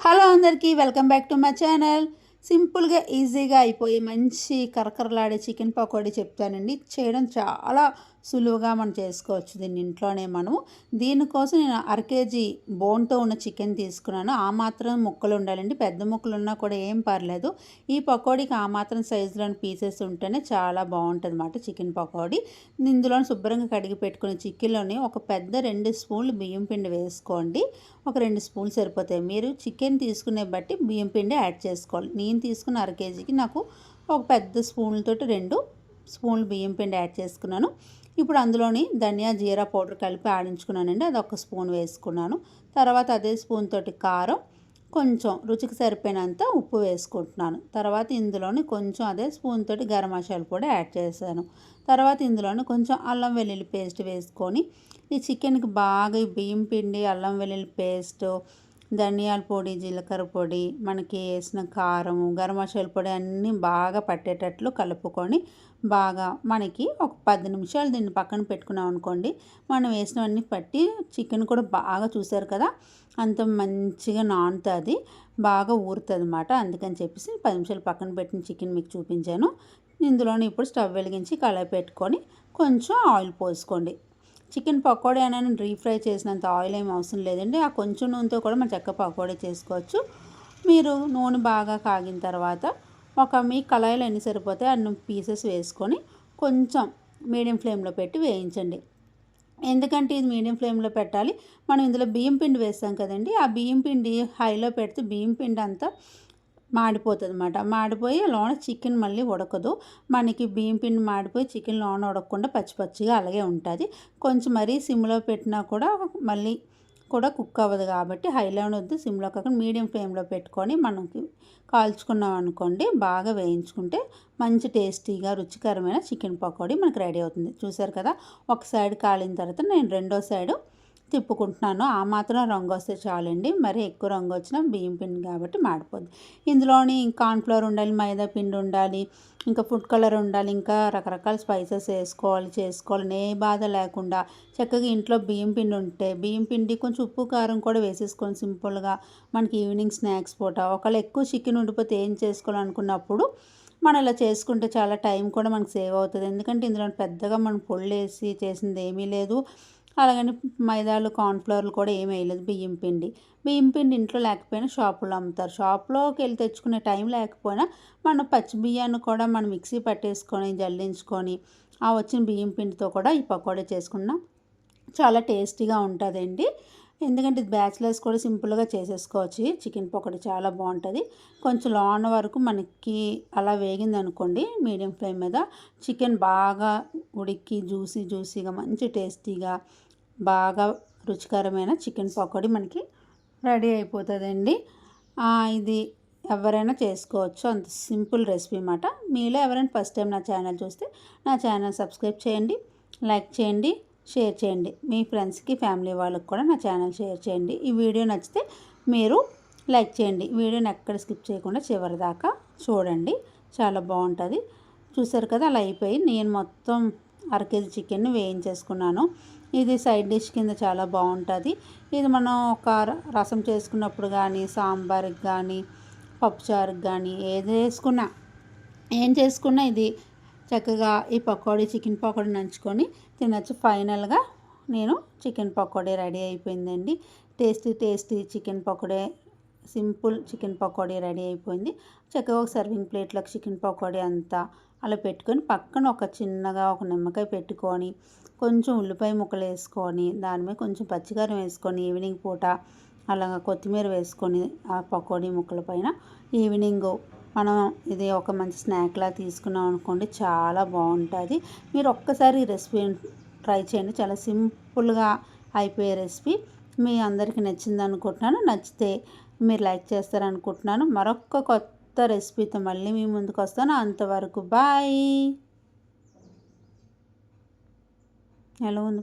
Hello అందరికీ welcome back to my channel. సింపుల్గా ఈజీగా అయిపోయి మంచి కరకరలాడే చికెన్ పకోడీ చెప్తానండి. చేయడం చాలా సులువుగా మనం చేసుకోవచ్చు దీన్ని ఇంట్లోనే మనము. దీనికోసం నేను కేజీ బోన్తో ఉన్న చికెన్ తీసుకున్నాను. ఆ మాత్రం ముక్కలు ఉండాలండి, పెద్ద ముక్కలు ఉన్నా కూడా ఏం పర్లేదు. ఈ పకోడీకి ఆ మాత్రం సైజులోని పీసెస్ ఉంటేనే చాలా బాగుంటుంది అన్నమాట చికెన్ పకోడీ. ఇందులో శుభ్రంగా కడిగి పెట్టుకునే చికెన్లోని ఒక పెద్ద 2 స్పూన్లు బియ్యం పిండి వేసుకోండి. ఒక 2 స్పూన్లు సరిపోతాయి. మీరు చికెన్ తీసుకునే బట్టి బియ్యం పిండి యాడ్ చేసుకోవాలి. నేను తీసుకున్న కేజీకి నాకు ఒక పెద్ద స్పూన్లతోటి 2 స్పూన్లు బియ్యం పిండి యాడ్ చేసుకున్నాను. ఇప్పుడు అందులోని ధనియా జీరా పౌడర్ కలిపి ఆడించుకున్నానండి, అది ఒక స్పూన్ వేసుకున్నాను. తర్వాత అదే స్పూన్ తోటి కారం, కొంచెం రుచికి సరిపోయినంత ఉప్పు వేసుకుంటున్నాను. తర్వాత ఇందులోని కొంచెం అదే స్పూన్ తోటి గరం మసాలా పొడి యాడ్ చేశాను. తర్వాత ఇందులోని కొంచెం అల్లం వెల్లుల్లి పేస్ట్ వేసుకొని ఈ చికెన్కి బాగా ఈ బియ్యం పిండి, అల్లం వెల్లుల్లి పేస్ట్, ధనియాల పొడి, జీలకర్ర పొడి, మనకి వేసిన కారం, గరం మసాలా పొడి అన్నీ బాగా పట్టేటట్లు కలుపుకొని బాగా మనకి ఒక 10 నిమిషాలు దీన్ని పక్కన పెట్టుకున్నాం అనుకోండి. మనం వేసినవన్నీ పట్టి చికెన్ కూడా బాగా చూసారు కదా, అంత మంచిగా నానుతుంది, బాగా ఊరుతుంది అన్నమాట. అందుకని చెప్పేసి 10 నిమిషాలు పక్కన పెట్టిన చికెన్ మీకు చూపించాను. ఇందులోనే ఇప్పుడు స్టవ్ వెలిగించి కళాయి పెట్టుకొని కొంచెం ఆయిల్ పోసుకోండి. చికెన్ పకోడీ అనేది డీప్ ఫ్రై చేసినంత ఆయిల్ ఏమి అవసరం లేదండి. ఆ కొంచెం నూనెతో కూడా మనం చక్కగా పకోడీ చేసుకోవచ్చు. మీరు నూనె బాగా కాగిన తర్వాత మీ కళాయిలో ఎన్ని సరిపోతాయి అన్ని పీసెస్ వేసుకొని కొంచెం మీడియం ఫ్లేమ్లో పెట్టి వేయించండి. ఎందుకంటే ఇది మీడియం ఫ్లేమ్లో పెట్టాలి. మనం ఇందులో బియ్యం పిండి వేస్తాం కదండి, ఆ బియ్యం పిండి హైలో పెడితే బియ్యం పిండి అంతా మాడిపోతుంది అన్నమాట. మాడిపోయి లోన చికెన్ మళ్ళీ ఉడకదు. మనకి బియ్యం పిండి మాడిపోయి చికెన్ లోన ఉడకకుండా పచ్చి పచ్చిగా అలాగే ఉంటుంది. కొంచెం మరీ సిమ్లో పెట్టినా కూడా మళ్ళీ కూడా కుక్ అవ్వదు. కాబట్టి హైలోనే వద్దు, సిమ్లో కాకుండా మీడియం ఫ్లేమ్లో పెట్టుకొని మనకి కాల్చుకున్నాం అనుకోండి, బాగా వేయించుకుంటే మంచి టేస్టీగా రుచికరమైన చికెన్ పకోడీ మనకు రెడీ అవుతుంది. చూసారు కదా, ఒక సైడ్ కాలిన తర్వాత నేను రెండో సైడు తిప్పుకుంటున్నాను. ఆ మాత్రం రంగు వస్తే చాలండి, మరి ఎక్కువ రంగు వచ్చినా బియ్యం పిండి కాబట్టి మాడిపోద్ది. ఇందులోని కార్న్ఫ్లవర్ ఉండాలి, మైదా పిండి ఉండాలి, ఇంకా ఫుడ్ కలర్ ఉండాలి, ఇంకా రకరకాల స్పైసెస్ చేసుకోవాలి. ఏ బాధ లేకుండా చక్కగా ఇంట్లో బియ్యం పిండి ఉంటే బియ్యం పిండి కొంచెం ఉప్పు కారం కూడా వేసేసుకొని సింపుల్గా మనకి ఈవినింగ్ స్నాక్స్ పూట ఒకవేళ ఎక్కువ చికెన్ ఉండిపోతే ఏం చేసుకోవాలనుకున్నప్పుడు మనం ఇలా చేసుకుంటే చాలా టైం కూడా మనకు సేవ్ అవుతుంది. ఎందుకంటే ఇందులో పెద్దగా మనం పొళ్ళు వేసి చేసింది ఏమీ లేదు, అలాగని మైదాలు కార్న్ఫ్లవర్లు కూడా ఏమీ వేయలేదు. బియ్యం పిండి ఇంట్లో లేకపోయినా షాపులో అమ్ముతారు. షాప్లోకి వెళ్ళి తెచ్చుకునే టైం లేకపోయినా మనం పచ్చి బియ్యాన్ని కూడా మనం మిక్సీ పట్టేసుకొని జల్లించుకొని ఆ వచ్చిన బియ్యం పిండితో కూడా ఈ పకోడీ చేసుకున్నాం, చాలా టేస్టీగా ఉంటుందండి. ఎందుకంటే ఇది బ్యాచిలర్స్ కూడా సింపుల్గా చేసేసుకోవచ్చు. చికెన్ పకోడీ చాలా బాగుంటుంది. కొంచెం లోన వరకు మనకి అలా వేగింది అనుకోండి మీడియం ఫ్లేమ్ మీద, చికెన్ బాగా ఉడికి జ్యూసీగా మంచి టేస్టీగా బాగా రుచికరమైన చికెన్ పకోడీ మనకి రెడీ అయిపోతుందండి. ఇది ఎవరైనా చేసుకోవచ్చు, అంత సింపుల్ రెసిపీ అన్నమాట. మీలో ఎవరైనా ఫస్ట్ టైం నా ఛానల్ చూస్తే నా ఛానల్ సబ్స్క్రైబ్ చేయండి, లైక్ చేయండి, షేర్ చేయండి. మీ ఫ్రెండ్స్కి, ఫ్యామిలీ వాళ్ళకి కూడా నా ఛానల్ షేర్ చేయండి. ఈ వీడియో నచ్చితే మీరు లైక్ చేయండి. వీడియోని ఎక్కడ స్కిప్ చేయకుండా చివరి దాకా చూడండి, చాలా బాగుంటుంది. చూసారు కదా, అలా అయిపోయి నేను మొత్తం కేజీ చికెన్ని వేయించేసుకున్నాను. ఇది సైడ్ డిష్ కింద చాలా బాగుంటుంది. ఇది మనం ఒక రసం చేసుకున్నప్పుడు కానీ, సాంబార్కి కానీ, పప్పుచారుకి కానీ ఏం చేసుకున్నా ఇది చక్కగా ఈ పకోడీ, చికెన్ పకోడీ నంచుకొని తినచ్చు. ఫైనల్గా నేను చికెన్ పకోడీ రెడీ అయిపోయిందండి. Tasty chicken pakoda, simple chicken pakoda ready అయిపోయింది. చక్కగా ఒక సర్వింగ్ ప్లేట్లోకి చికెన్ పకోడీ అంతా అలా పెట్టుకొని పక్కన చిన్నగా ఒక నిమ్మకాయ పెట్టుకొని కొంచెం ఉల్లిపాయ ముక్కలు వేసుకొని దాని మీద కొంచెం పచ్చికారం వేసుకొని ఈవినింగ్ పూట అలాగా కొత్తిమీర వేసుకొని ఆ పకోడీ ముక్కల పైన ఈవినింగ్ మనం ఇది ఒక మంచి స్నాక్లా తీసుకున్నాం అనుకోండి, చాలా బాగుంటుంది. మీరు ఒక్కసారి ఈ రెసిపీ ట్రై చేయండి, చాలా సింపుల్గా అయిపోయే రెసిపీ. మీ అందరికీ నచ్చింది అనుకుంటున్నాను. నచ్చితే మీరు లైక్ చేస్తారనుకుంటున్నాను. మరొక కొత్త రెసిపీతో మళ్ళీ మీ ముందుకు వస్తాను. అంతవరకు బాయ్. ఎలా ఉంది?